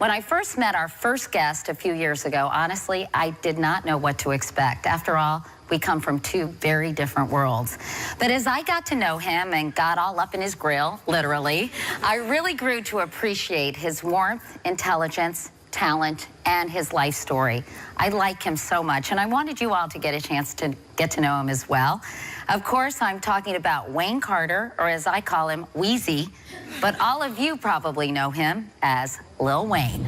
When I first met our first guest a few years ago, honestly, I did not know what to expect. After all, we come from two very different worlds. But as I got to know him and got all up in his grill, literally, I really grew to appreciate his warmth, intelligence, talent, and his life story. I like him so much, and I wanted you all to get a chance to get to know him as well. Of course, I'm talking about Wayne Carter, or as I call him, Weezy, but all of you probably know him as Lil Wayne.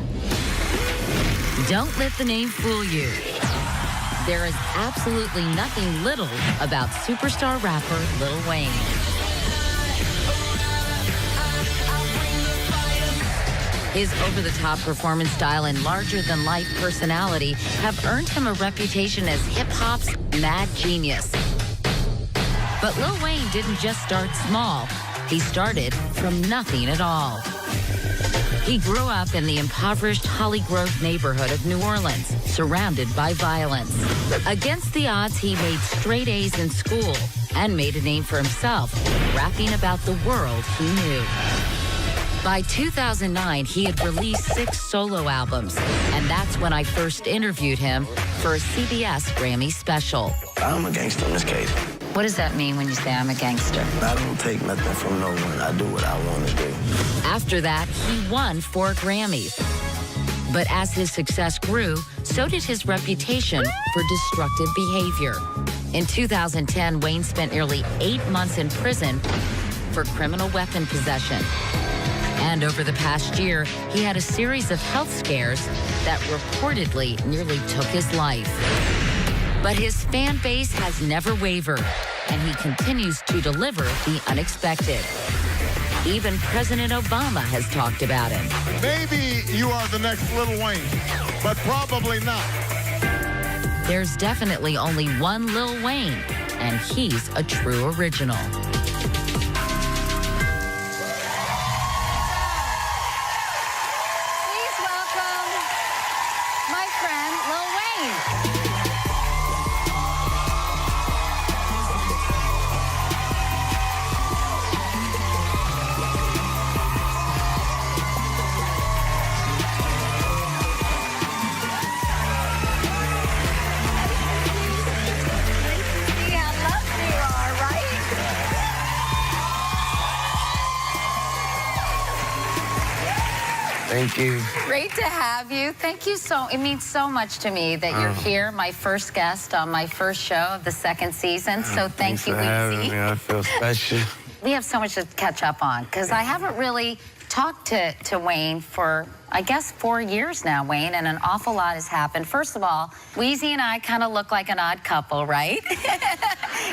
Don't let the name fool you. There is absolutely nothing little about superstar rapper Lil Wayne. His over-the-top performance style and larger-than-life personality have earned him a reputation as hip-hop's mad genius. But Lil Wayne didn't just start small. He started from nothing at all. He grew up in the impoverished Holly Grove neighborhood of New Orleans, surrounded by violence. Against the odds, he made straight A's in school and made a name for himself, rapping about the world he knew. By 2009, he had released 6 solo albums, and that's when I first interviewed him for a CBS Grammy special. I'm a gangster, Miss Katie. What does that mean when you say I'm a gangster? I don't take nothing from no one. I do what I want to do. After that, he won 4 Grammys. But as his success grew, so did his reputation for destructive behavior. In 2010, Wayne spent nearly 8 months in prison for criminal weapon possession. And over the past year, he had a series of health scares that reportedly nearly took his life. But his fan base has never wavered, and he continues to deliver the unexpected. Even President Obama has talked about him. Maybe you are the next Lil Wayne, but probably not. There's definitely only one Lil Wayne, and he's a true original. Please welcome my friend Lil Wayne. Thank you. Great to have you. Thank you it means so much to me that you're here, my first guest on my first show of the 2nd season. So thank you, Weezy. Weezy. I feel special. We have so much to catch up on because I haven't really talked to Wayne for, I guess, 4 years now, Wayne, and an awful lot has happened. First of all, Weezy and I kind of look like an odd couple, right?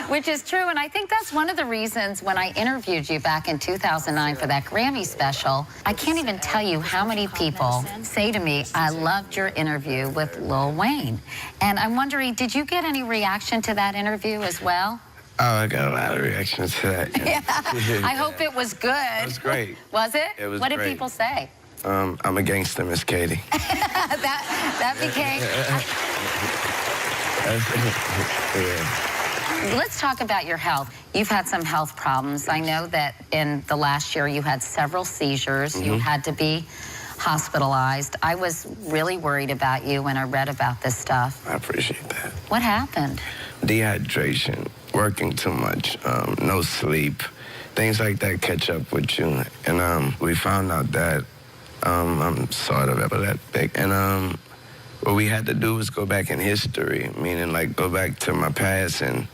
Which is true, and I think that's one of the reasons when I interviewed you back in 2009 for that Grammy special, I can't even tell you how many people say to me, I loved your interview with Lil Wayne. And I'm wondering, did you get any reaction to that interview as well? Oh, I got a lot of reactions to that. Yeah. I hope it was good. It was great. Was it? It was What great. did people say? I'm a gangster, Miss Katie. that became... Yeah. Let's talk about your health. You've had some health problems. I know that in the last year you had several seizures. You had to be hospitalized. I was really worried about you when I read about this stuff. I appreciate that. What happened? Dehydration, working too much, no sleep, things like that catch up with you. And we found out that I'm sort of epileptic. And what we had to do was go back in history, meaning like go back to my past, and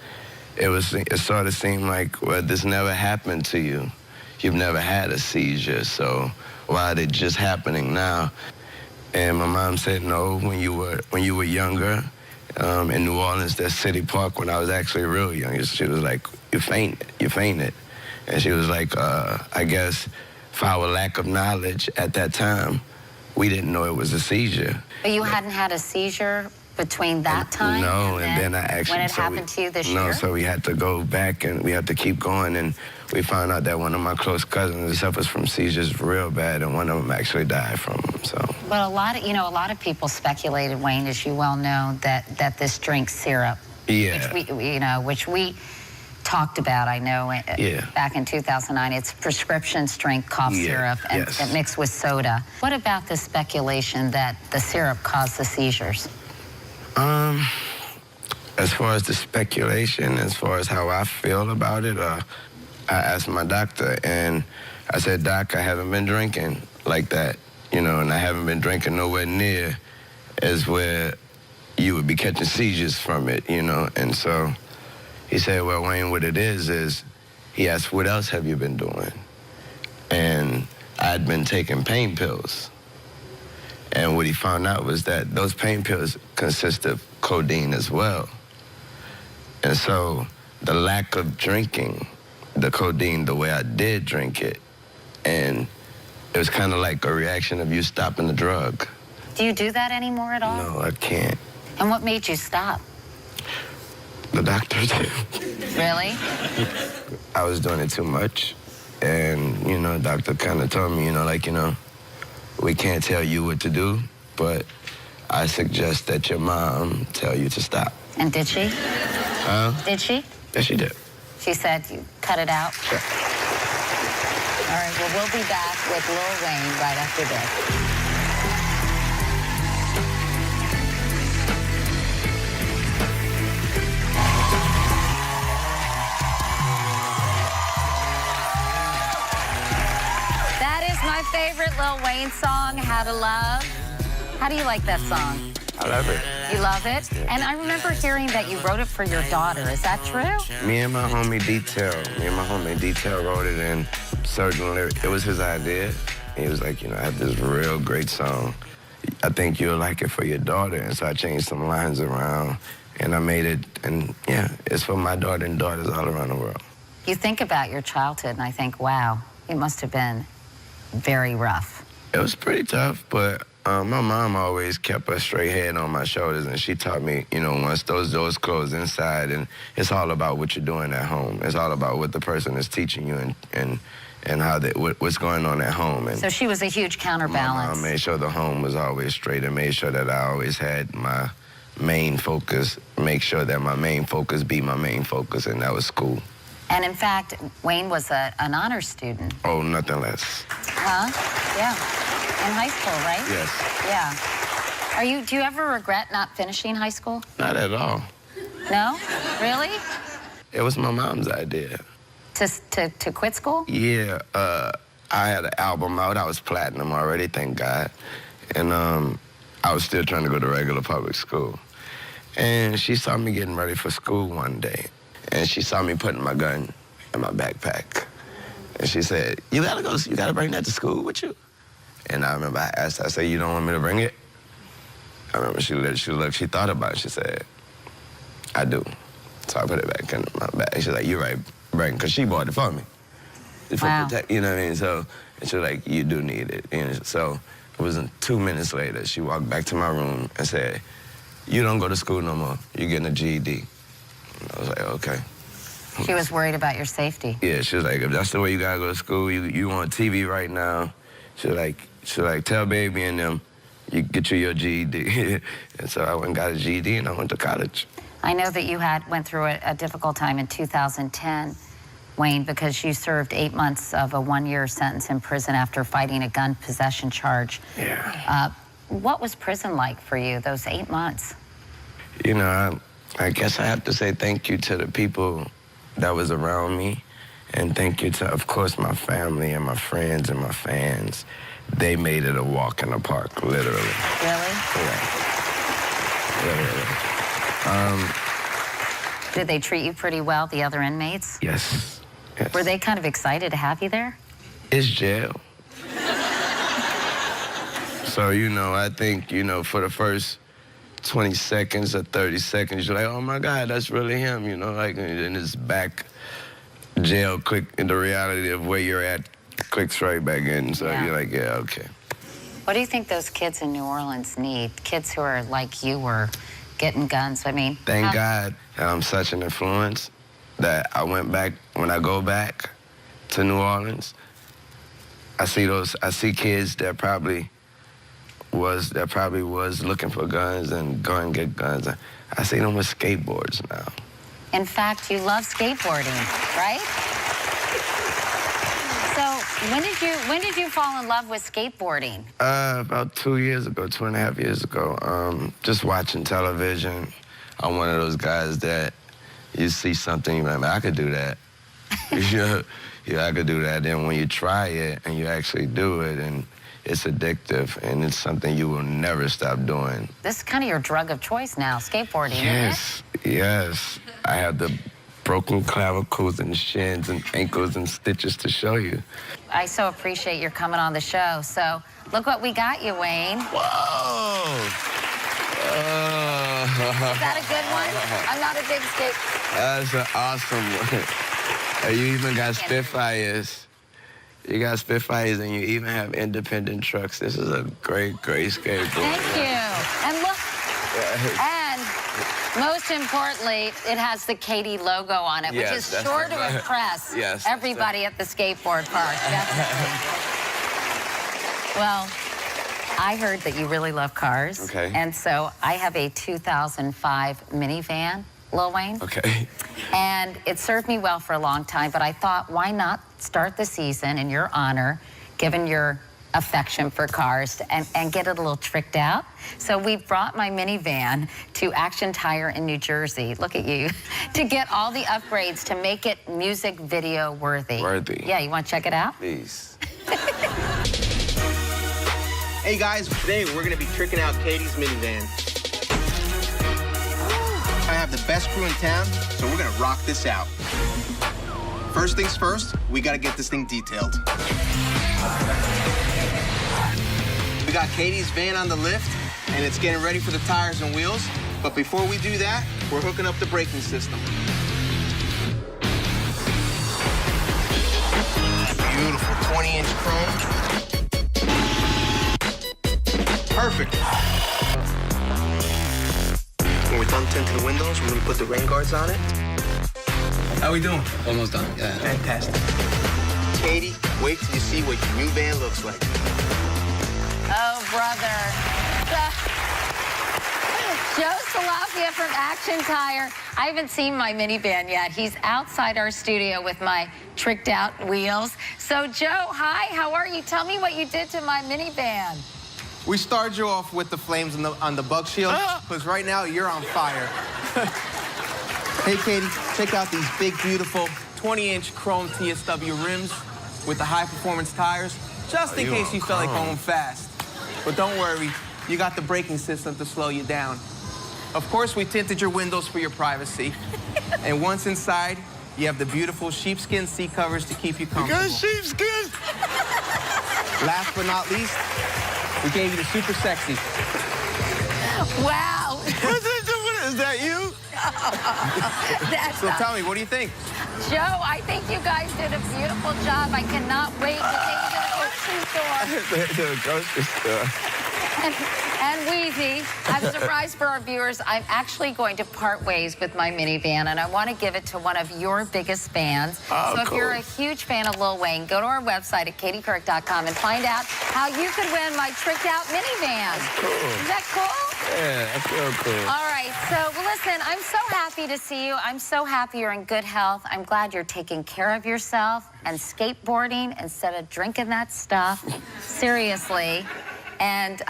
it sort of seemed like, well, this never happened to you. You've never had a seizure, so why is it just happening now? And my mom said, no, when you were younger, in New Orleans, that City Park, when I was actually real young, she was like, you fainted. And she was like, I guess for our lack of knowledge at that time, we didn't know it was a seizure. But you hadn't had a seizure between that time? No, and then I actually... When it happened to you this year? No, so we had to go back and we had to keep going, and we found out that one of my close cousins suffers from seizures real bad, and one of them actually died from them, so... But a lot of people speculated, Wayne, as you well know, that this drink syrup, yeah, which we talked about, I know, Yeah. back in 2009. It's prescription strength cough Yeah, syrup and yes. mixed with soda. What about the speculation that the syrup caused the seizures? As far as the speculation, as far as how I feel about it, I asked my doctor, and I said, Doc, I haven't been drinking like that, you know, and I haven't been drinking nowhere near as where you would be catching seizures from it, you know. And so he said, well, Wayne, what it is he asked, what else have you been doing? And I'd been taking pain pills. And what he found out was that those pain pills consist of codeine as well. And so the lack of drinking the codeine the way I did drink it, and it was kind of like a reaction of you stopping the drug. Do you do that anymore at all? No, I can't. And what made you stop? The doctor did. Really? I was doing it too much. And, you know, doctor kind of told me, you know, like, you know, we can't tell you what to do, but I suggest that your mom tell you to stop. And did she? Did she? Yes, she did. She said you cut it out? Sure. All right, well, we'll be back with Lil Wayne right after this. That is my favorite Lil Wayne song, How to Love. How do you like that song? I love it. You love it? And I remember hearing that you wrote it for your daughter. Is that true? Me and my homie Detail wrote it in certain lyrics. It was his idea. He was like, you know, I have this real great song. I think you'll like it for your daughter. And so I changed some lines around, and I made it, and yeah, it's for my daughter and daughters all around the world. You think about your childhood, and I think, wow, it must have been very rough. It was pretty tough, but my mom always kept a straight head on my shoulders, and she taught me, you know, once those doors close inside, and it's all about what you're doing at home. It's all about what the person is teaching you and how what's going on at home. And So she was a huge my counterbalance. mom made sure the home was always straight and made sure that I always had my main focus, make sure that my main focus be my main focus, and that was school. And in fact, Wayne was an honor student. Oh, nothing less. Huh? Yeah. In high school, right? Yes. Yeah. Do you ever regret not finishing high school? Not at all. No? Really? It was my mom's idea. To quit school? Yeah, I had an album out. I was platinum already, thank God. And I was still trying to go to regular public school. And she saw me getting ready for school one day. And she saw me putting my gun in my backpack. And she said, you gotta bring that to school with you? And I remember I asked her, I said, you don't want me to bring it? I remember she looked, she thought about it. She said, I do. So I put it back in my bag. She's like, you're right, bring it, because she bought it for me. Wow. You know what I mean? So, and she was like, you do need it. And so it wasn't 2 minutes later, she walked back to my room and said, you don't go to school no more. You're getting a GED. And I was like, okay. She was worried about your safety. Yeah, she was like, if that's the way you gotta go to school, you on TV right now. She was like, tell baby and them, you get you your GED. And so I went and got a GED and I went to college. I know that you went through a difficult time in 2010, Wayne, because you served 8 months of a 1-year sentence in prison after fighting a gun possession charge. Yeah. What was prison like for you, those 8 months? You know, I guess I have to say thank you to the people that was around me, and thank you to, of course, my family and my friends and my fans. They made it a walk in the park, literally. Really? Yeah. Literally. Did they treat you pretty well, the other inmates? Yes. Yes. Were they kind of excited to have you there? It's jail. So, you know, I think, you know, for the first 20 seconds or 30 seconds, you're like, oh my God, that's really him, you know, like, and it's back, jail, click into reality of where you're at, clicks right back in. So Yeah. you're like, yeah, okay. What do you think those kids in New Orleans need? Kids who are like you were getting guns. I mean, Thank God that I'm such an influence that I went back, when I go back to New Orleans, I see kids that probably was looking for guns and go and get guns. I see them with skateboards now. In fact, you love skateboarding, right? So when did you fall in love with skateboarding? About 2 years ago, 2.5 years ago. Just watching television. I'm one of those guys that you see something, you're like, I could do that. Yeah, I could do that. Then when you try it and you actually do it, and it's addictive, and it's something you will never stop doing. This is kind of your drug of choice now, skateboarding, Yes, yes. I have the broken clavicles and shins and ankles and stitches to show you. I so appreciate your coming on the show. So look what we got you, Wayne. Whoa! Is that a good one? I'm not a big skate. That's an awesome one. And you even got Spitfires. You got Spitfires, and you even have independent trucks. This is a great, great skateboard. Thank you. And look, and most importantly, it has the Katie logo on it, Yes, which is that's sure to right. impress Yes, everybody at the skateboard park. Definitely. Well, I heard that you really love cars. Okay. And so I have a 2005 minivan, Lil Wayne. Okay. And it served me well for a long time, but I thought, why not start the season in your honor, given your affection for cars, and get it a little tricked out? So we brought my minivan to Action Tire in New Jersey, look at you, to get all the upgrades to make it music video worthy. Worthy. Yeah, you want to check it out? Please. Hey guys, today we're gonna be tricking out Katie's minivan. I have the best crew in town, so we're gonna rock this out. First things first, we gotta get this thing detailed. We got Katie's van on the lift, and it's getting ready for the tires and wheels. But before we do that, we're hooking up the braking system. Beautiful 20-inch chrome. Perfect. When we're done tinting the windows, we're gonna put the rain guards on it. How we doing? Almost done, yeah. Fantastic. Katie, wait till you see what your new van looks like. Oh, brother. Joe Salafia from Action Tire. I haven't seen my minivan yet. He's outside our studio with my tricked out wheels. So, Joe, hi, how are you? Tell me what you did to my minivan. We started you off with the flames on the bug shield, because right now you're on fire. Hey, Katie, check out these big, beautiful 20-inch chrome TSW rims with the high-performance tires, just in case you felt like going fast. But don't worry, you got the braking system to slow you down. Of course, we tinted your windows for your privacy. And once inside, you have the beautiful sheepskin seat covers to keep you comfortable. Good sheepskin! Last but not least, we gave you the super sexy. Wow. Is that you? That's So tell me, what do you think? Joe, I think you guys did a beautiful job. I cannot wait to take you to the grocery store. To the grocery store. And Wheezy, as a surprise for our viewers, I'm actually going to part ways with my minivan, and I want to give it to one of your biggest fans. Oh, so if cool. you're a huge fan of Lil Wayne, go to our website at katiecouric.com and find out how you could win my tricked out minivan. Cool. Is that cool? Yeah, I feel cool. All right, so well, listen, I'm so happy to see you. I'm so happy you're in good health. I'm glad you're taking care of yourself and skateboarding instead of drinking that stuff. Seriously. And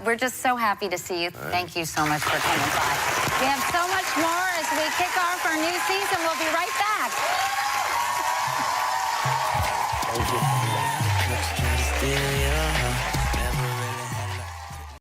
we're just so happy to see you. Thank you so much for coming by. We have so much more as we kick off our new season. We'll be right back. Thank you.